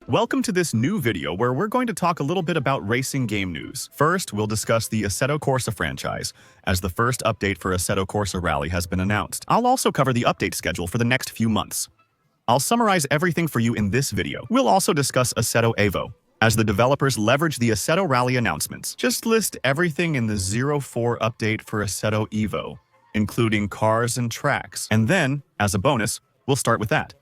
Welcome to this new video where we're going to talk a little bit about racing game news. First, we'll discuss the Assetto Corsa franchise, as the first update for Assetto Corsa Rally has been announced. I'll also cover the update schedule for the next few months. I'll summarize everything for you in this video. We'll also discuss Assetto Evo, as the developers leverage the Assetto Rally announcements. Just list everything in the 04 update for Assetto Evo, including cars and tracks. And then, as a bonus, we'll start with that.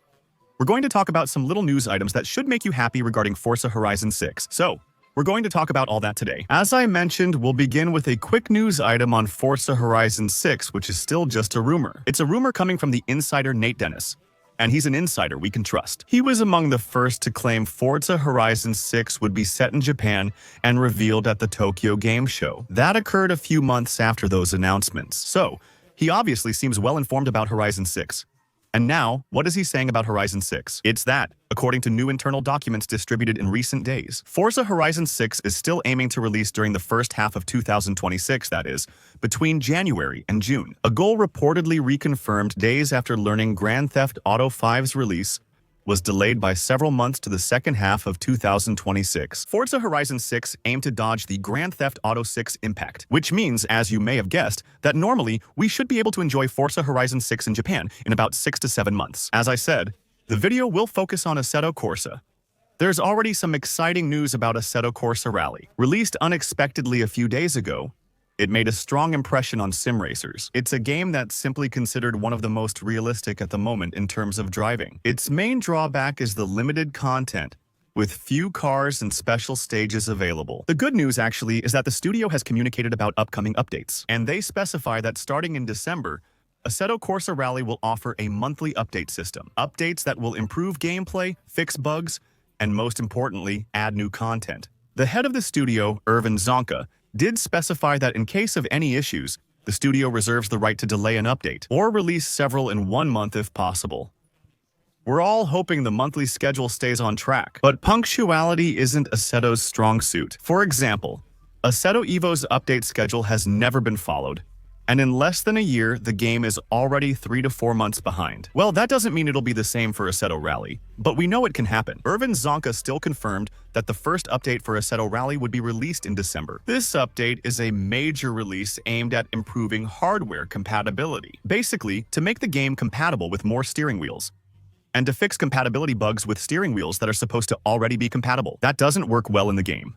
We're going to talk about some little news items that should make you happy regarding Forza Horizon 6. So, we're going to talk about all that today. As I mentioned, we'll begin with a quick news item on Forza Horizon 6, which is still just a rumor. It's a rumor coming from the insider Nate Dennis, and he's an insider we can trust. He was among the first to claim Forza Horizon 6 would be set in Japan and revealed at the Tokyo Game Show. That occurred a few months after those announcements, so he obviously seems well informed about Horizon 6. And now, what is he saying about Horizon 6? It's that, according to new internal documents distributed in recent days, Forza Horizon 6 is still aiming to release during the first half of 2026, that is, between January and June. A goal reportedly reconfirmed days after learning Grand Theft Auto 5's release was delayed by several months to the second half of 2026. Forza Horizon 6 aimed to dodge the Grand Theft Auto 6 impact, which means, as you may have guessed, that normally we should be able to enjoy Forza Horizon 6 in Japan in about 6 to 7 months. As I said, the video will focus on Assetto Corsa. There's already some exciting news about Assetto Corsa Rally. Released unexpectedly a few days ago, it made a strong impression on sim racers. It's a game that's simply considered one of the most realistic at the moment in terms of driving. Its main drawback is the limited content, with few cars and special stages available. The good news, actually, is that the studio has communicated about upcoming updates, and they specify that starting in December, Assetto Corsa Rally will offer a monthly update system. Updates that will improve gameplay, fix bugs, and most importantly, add new content. The head of the studio, Irvin Zonka, did specify that in case of any issues, the studio reserves the right to delay an update or release several in 1 month if possible. We're all hoping the monthly schedule stays on track, but punctuality isn't Assetto's strong suit. For example, Assetto Evo's update schedule has never been followed, and in less than a year, the game is already 3 to 4 months behind. Well, that doesn't mean it'll be the same for Assetto Rally, but we know it can happen. Irvin Zonka still confirmed that the first update for Assetto Rally would be released in December. This update is a major release aimed at improving hardware compatibility, basically to make the game compatible with more steering wheels, and to fix compatibility bugs with steering wheels that are supposed to already be compatible. That doesn't work well in the game.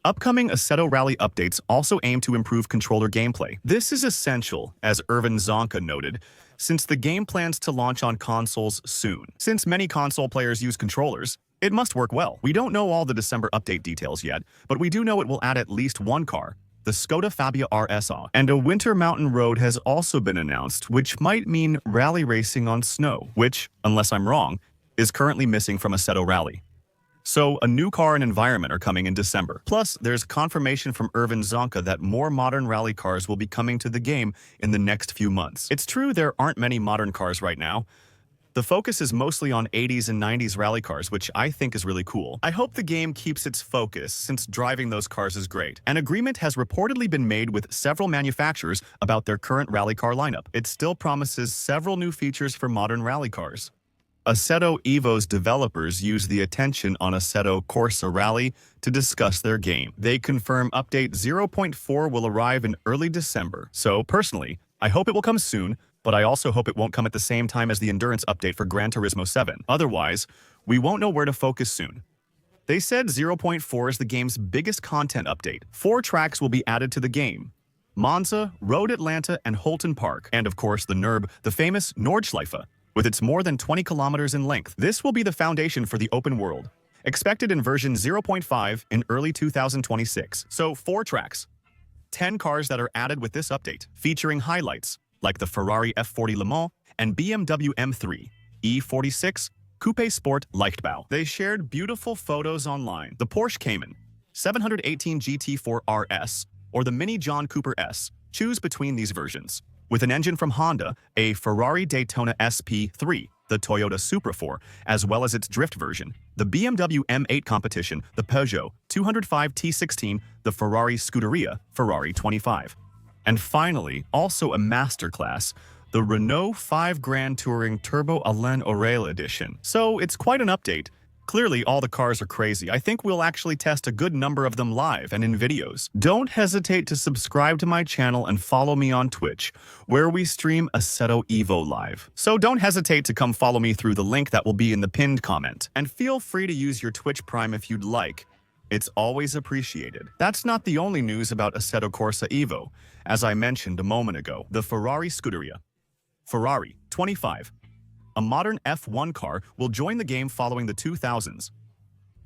Upcoming Assetto Rally updates also aim to improve controller gameplay. This is essential, as Irvin Zonka noted, since the game plans to launch on consoles soon. Since many console players use controllers, it must work well. We don't know all the December update details yet, but we do know it will add at least one car, the Skoda Fabia RSA, and a winter mountain road has also been announced, which might mean rally racing on snow, which, unless I'm wrong, is currently missing from Assetto Rally. So, a new car and environment are coming in December. Plus, there's confirmation from Irvin Zonka that more modern rally cars will be coming to the game in the next few months. It's true there aren't many modern cars right now. The focus is mostly on 80s and 90s rally cars, which I think is really cool. I hope the game keeps its focus, since driving those cars is great. An agreement has reportedly been made with several manufacturers about their current rally car lineup. It still promises several new features for modern rally cars. Assetto Evo's developers use the attention on Assetto Corsa Rally to discuss their game. They confirm update 0.4 will arrive in early December. So, personally, I hope it will come soon, but I also hope it won't come at the same time as the endurance update for Gran Turismo 7. Otherwise, we won't know where to focus soon. They said 0.4 is the game's biggest content update. 4 tracks will be added to the game: Monza, Road Atlanta, and Holton Park. And of course, the NURB, the famous Nordschleife, with its more than 20 kilometers in length. This will be the foundation for the open world, expected in version 0.5 in early 2026. So 4 tracks, 10 cars that are added with this update, featuring highlights like the Ferrari F40 Le Mans and BMW M3, E46, Coupe Sport Leichtbau. They shared beautiful photos online. The Porsche Cayman, 718 GT4 RS, or the Mini John Cooper S. Choose between these versions. With an engine from Honda, a Ferrari Daytona SP3, the Toyota Supra 4, as well as its drift version, the BMW M8 Competition, the Peugeot 205 T16, the Ferrari Scuderia, Ferrari 25. And finally, also a masterclass, the Renault 5 Grand Touring Turbo Alain Aurel Edition. So it's quite an update, Clearly, all the cars are crazy. I think we'll actually test a good number of them live and in videos. Don't hesitate to subscribe to my channel and follow me on Twitch, where we stream Assetto Evo live. So don't hesitate to come follow me through the link that will be in the pinned comment. And feel free to use your Twitch Prime if you'd like. It's always appreciated. That's not the only news about Assetto Corsa Evo. As I mentioned a moment ago, the Ferrari Scuderia. Ferrari 25. A modern F1 car will join the game following the 2000s.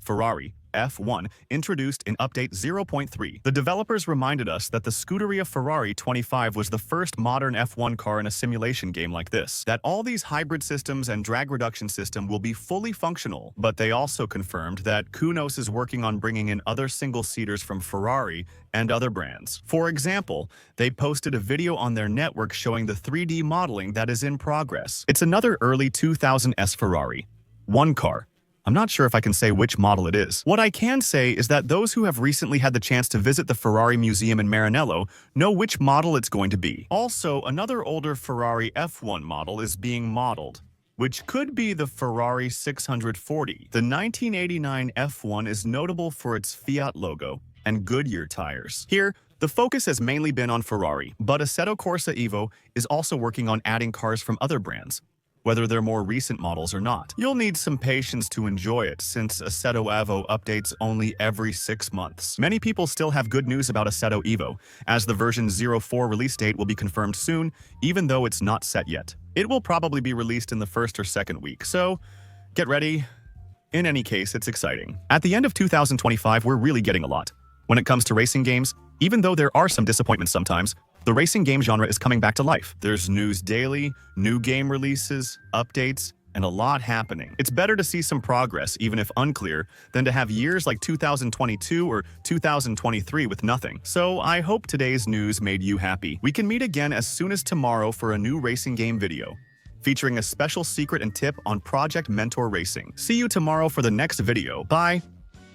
Ferrari F1 introduced in Update 0.3. The developers reminded us that the Scuderia Ferrari 25 was the first modern F1 car in a simulation game like this, that all these hybrid systems and drag reduction system will be fully functional, but they also confirmed that Kunos is working on bringing in other single-seaters from Ferrari and other brands. For example, they posted a video on their network showing the 3D modeling that is in progress. It's another early 2000s Ferrari. One car. I'm not sure if I can say which model it is. What I can say is that those who have recently had the chance to visit the Ferrari Museum in Maranello know which model it's going to be. Also, another older Ferrari F1 model is being modeled, which could be the Ferrari 640. The 1989 F1 is notable for its Fiat logo and Goodyear tires. Here, the focus has mainly been on Ferrari, but Assetto Corsa Evo is also working on adding cars from other brands, whether they're more recent models or not. You'll need some patience to enjoy it, since Assetto Evo updates only every 6 months. Many people still have good news about Assetto Evo, as the version 04 release date will be confirmed soon, even though it's not set yet. It will probably be released in the first or second week, so get ready. In any case, it's exciting. At the end of 2025, we're really getting a lot. When it comes to racing games, even though there are some disappointments sometimes, the racing game genre is coming back to life. There's news daily, new game releases, updates, and a lot happening. It's better to see some progress, even if unclear, than to have years like 2022 or 2023 with nothing. So I hope today's news made you happy. We can meet again as soon as tomorrow for a new racing game video, featuring a special secret and tip on Project Mentor Racing. See you tomorrow for the next video. Bye!